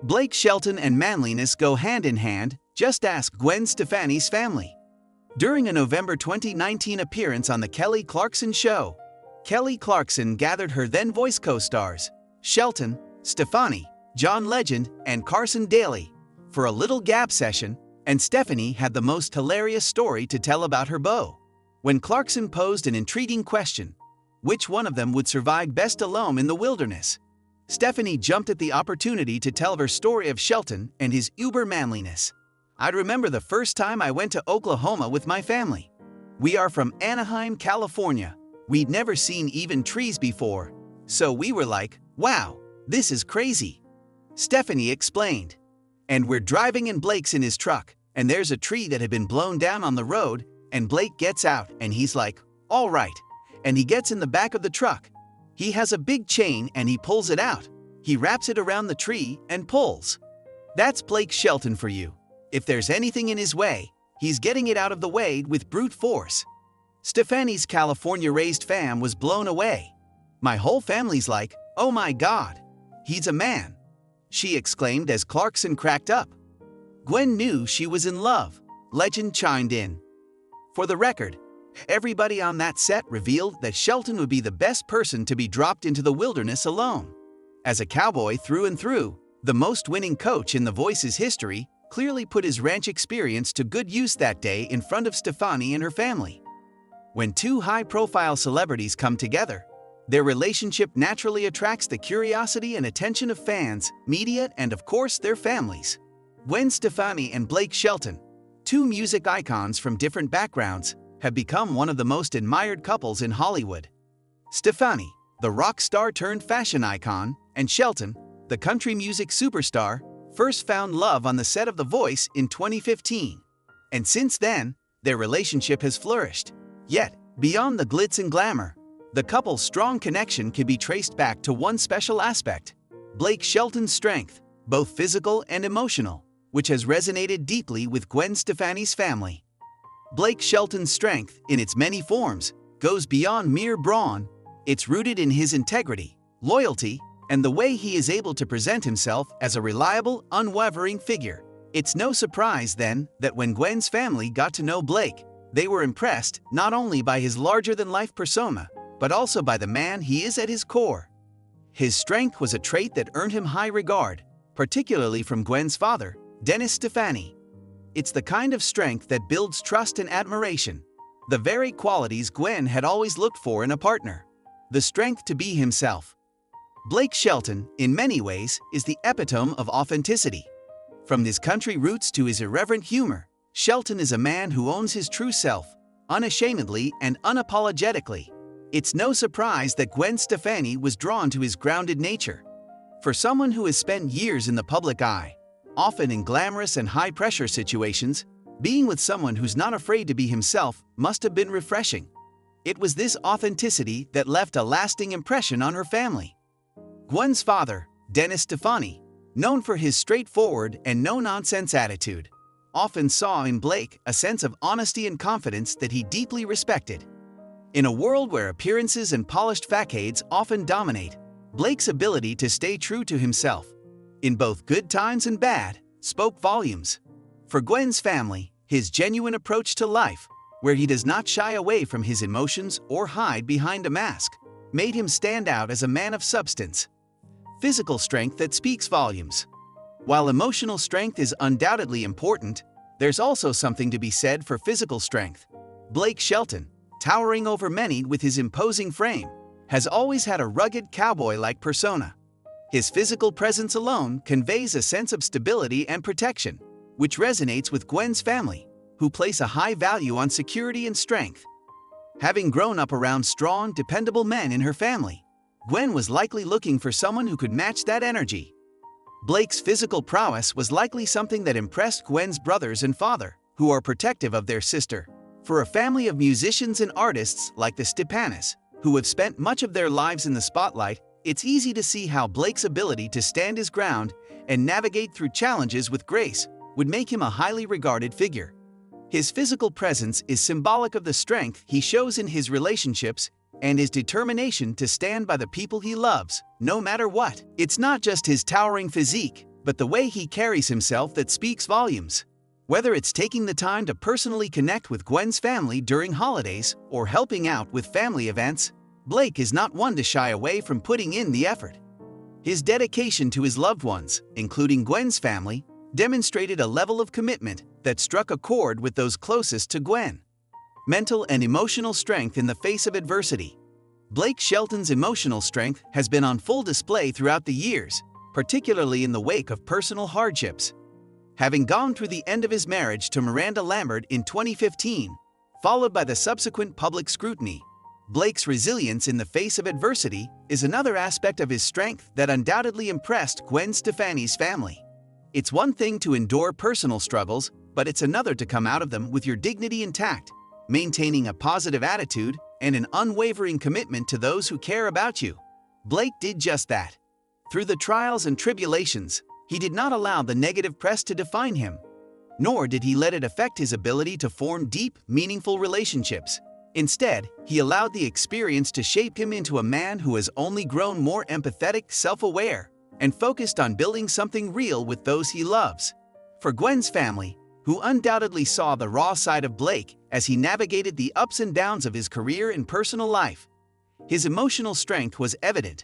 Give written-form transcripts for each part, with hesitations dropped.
Blake Shelton and manliness go hand in hand, just ask Gwen Stefani's family. During a November 2019 appearance on The Kelly Clarkson Show, Kelly Clarkson gathered her then Voice co-stars, Shelton, Stefani, John Legend, and Carson Daly, for a little gab session, and Stefani had the most hilarious story to tell about her beau. When Clarkson posed an intriguing question, which one of them would survive best alone in the wilderness? Stefani jumped at the opportunity to tell her story of Shelton and his uber manliness. "I'd remember the first time I went to Oklahoma with my family. We are from Anaheim, California. We'd never seen even trees before, so we were like, wow, this is crazy." Stefani explained. "And we're driving and Blake's in his truck, and there's a tree that had been blown down on the road, and Blake gets out and he's like, all right. And he gets in the back of the truck. He has a big chain and he pulls it out. He wraps it around the tree and pulls. That's Blake Shelton for you. If there's anything in his way, he's getting it out of the way with brute force." Stefani's California-raised fam was blown away. "My whole family's like, oh my God, he's a man," she exclaimed as Clarkson cracked up. Gwen knew she was in love, Legend chimed in. For the record, everybody on that set revealed that Shelton would be the best person to be dropped into the wilderness alone. As a cowboy through and through, the most winning coach in The Voice's history clearly put his ranch experience to good use that day in front of Stefani and her family. When two high-profile celebrities come together, their relationship naturally attracts the curiosity and attention of fans, media, and of course their families. Gwen Stefani and Blake Shelton, two music icons from different backgrounds, have become one of the most admired couples in Hollywood. Stefani, the rock star turned fashion icon, and Shelton, the country music superstar, first found love on the set of The Voice in 2015. And since then, their relationship has flourished. Yet, beyond the glitz and glamour, the couple's strong connection can be traced back to one special aspect: Blake Shelton's strength, both physical and emotional, which has resonated deeply with Gwen Stefani's family. Blake Shelton's strength, in its many forms, goes beyond mere brawn. It's rooted in his integrity, loyalty, and the way he is able to present himself as a reliable, unwavering figure. It's no surprise, then, that when Gwen's family got to know Blake, they were impressed not only by his larger-than-life persona, but also by the man he is at his core. His strength was a trait that earned him high regard, particularly from Gwen's father, Dennis Stefani. It's the kind of strength that builds trust and admiration, the very qualities Gwen had always looked for in a partner. The strength to be himself. Blake Shelton, in many ways, is the epitome of authenticity. From his country roots to his irreverent humor, Shelton is a man who owns his true self, unashamedly and unapologetically. It's no surprise that Gwen Stefani was drawn to his grounded nature. For someone who has spent years in the public eye, often in glamorous and high-pressure situations, being with someone who's not afraid to be himself must have been refreshing. It was this authenticity that left a lasting impression on her family. Gwen's father, Dennis Stefani, known for his straightforward and no-nonsense attitude, often saw in Blake a sense of honesty and confidence that he deeply respected. In a world where appearances and polished facades often dominate, Blake's ability to stay true to himself, in both good times and bad, spoke volumes. For Gwen's family, his genuine approach to life, where he does not shy away from his emotions or hide behind a mask, made him stand out as a man of substance. Physical strength that speaks volumes. While emotional strength is undoubtedly important, there's also something to be said for physical strength. Blake Shelton, towering over many with his imposing frame, has always had a rugged cowboy-like persona. His physical presence alone conveys a sense of stability and protection, which resonates with Gwen's family, who place a high value on security and strength. Having grown up around strong, dependable men in her family, Gwen was likely looking for someone who could match that energy. Blake's physical prowess was likely something that impressed Gwen's brothers and father, who are protective of their sister. For a family of musicians and artists like the Stepanis, who have spent much of their lives in the spotlight, it's easy to see how Blake's ability to stand his ground and navigate through challenges with grace would make him a highly regarded figure. His physical presence is symbolic of the strength he shows in his relationships and his determination to stand by the people he loves, no matter what. It's not just his towering physique, but the way he carries himself that speaks volumes. Whether it's taking the time to personally connect with Gwen's family during holidays or helping out with family events, Blake is not one to shy away from putting in the effort. His dedication to his loved ones, including Gwen's family, demonstrated a level of commitment that struck a chord with those closest to Gwen. Mental and emotional strength in the face of adversity. Blake Shelton's emotional strength has been on full display throughout the years, particularly in the wake of personal hardships. Having gone through the end of his marriage to Miranda Lambert in 2015, followed by the subsequent public scrutiny, Blake's resilience in the face of adversity is another aspect of his strength that undoubtedly impressed Gwen Stefani's family. It's one thing to endure personal struggles, but it's another to come out of them with your dignity intact, maintaining a positive attitude and an unwavering commitment to those who care about you. Blake did just that. Through the trials and tribulations, he did not allow the negative press to define him, nor did he let it affect his ability to form deep, meaningful relationships. Instead, he allowed the experience to shape him into a man who has only grown more empathetic, self-aware, and focused on building something real with those he loves. For Gwen's family, who undoubtedly saw the raw side of Blake as he navigated the ups and downs of his career and personal life, his emotional strength was evident.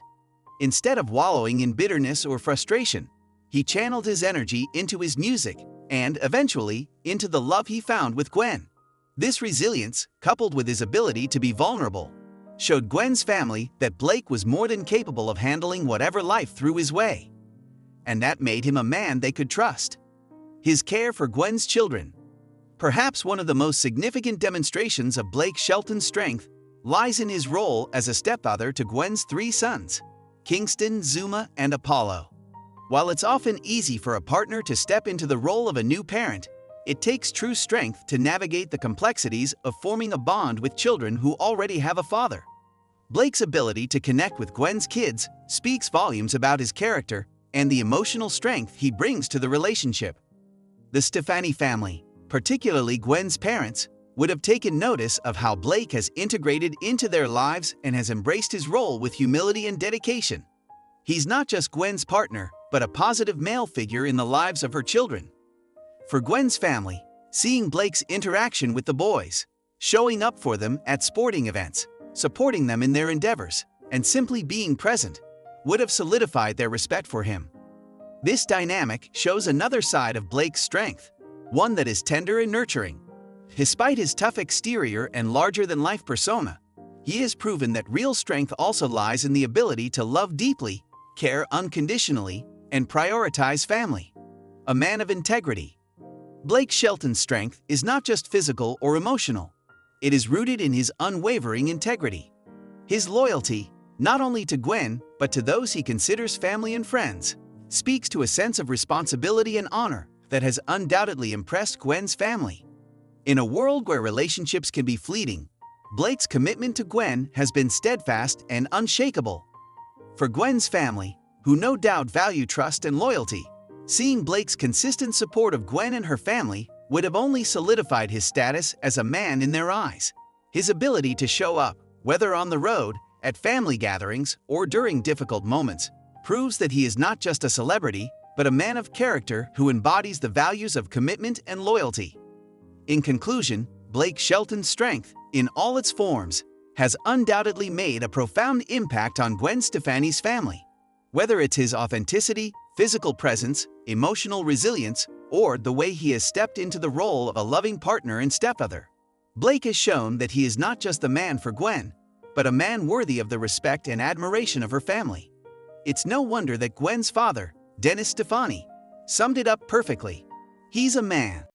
Instead of wallowing in bitterness or frustration, he channeled his energy into his music and, eventually, into the love he found with Gwen. This resilience, coupled with his ability to be vulnerable, showed Gwen's family that Blake was more than capable of handling whatever life threw his way. And that made him a man they could trust. His care for Gwen's children. Perhaps one of the most significant demonstrations of Blake Shelton's strength lies in his role as a stepfather to Gwen's 3 sons, Kingston, Zuma, and Apollo. While it's often easy for a partner to step into the role of a new parent, it takes true strength to navigate the complexities of forming a bond with children who already have a father. Blake's ability to connect with Gwen's kids speaks volumes about his character and the emotional strength he brings to the relationship. The Stefani family, particularly Gwen's parents, would have taken notice of how Blake has integrated into their lives and has embraced his role with humility and dedication. He's not just Gwen's partner, but a positive male figure in the lives of her children. For Gwen's family, seeing Blake's interaction with the boys, showing up for them at sporting events, supporting them in their endeavors, and simply being present, would have solidified their respect for him. This dynamic shows another side of Blake's strength, one that is tender and nurturing. Despite his tough exterior and larger-than-life persona, he has proven that real strength also lies in the ability to love deeply, care unconditionally, and prioritize family. A man of integrity. Blake Shelton's strength is not just physical or emotional. It is rooted in his unwavering integrity. His loyalty, not only to Gwen, but to those he considers family and friends, speaks to a sense of responsibility and honor that has undoubtedly impressed Gwen's family. In a world where relationships can be fleeting, Blake's commitment to Gwen has been steadfast and unshakable. For Gwen's family, who no doubt value trust and loyalty, seeing Blake's consistent support of Gwen and her family would have only solidified his status as a man in their eyes. His ability to show up, whether on the road, at family gatherings, or during difficult moments, proves that he is not just a celebrity, but a man of character who embodies the values of commitment and loyalty. In conclusion, Blake Shelton's strength, in all its forms, has undoubtedly made a profound impact on Gwen Stefani's family. Whether it's his authenticity, physical presence, emotional resilience, or the way he has stepped into the role of a loving partner and stepfather, Blake has shown that he is not just the man for Gwen, but a man worthy of the respect and admiration of her family. It's no wonder that Gwen's father, Dennis Stefani, summed it up perfectly. He's a man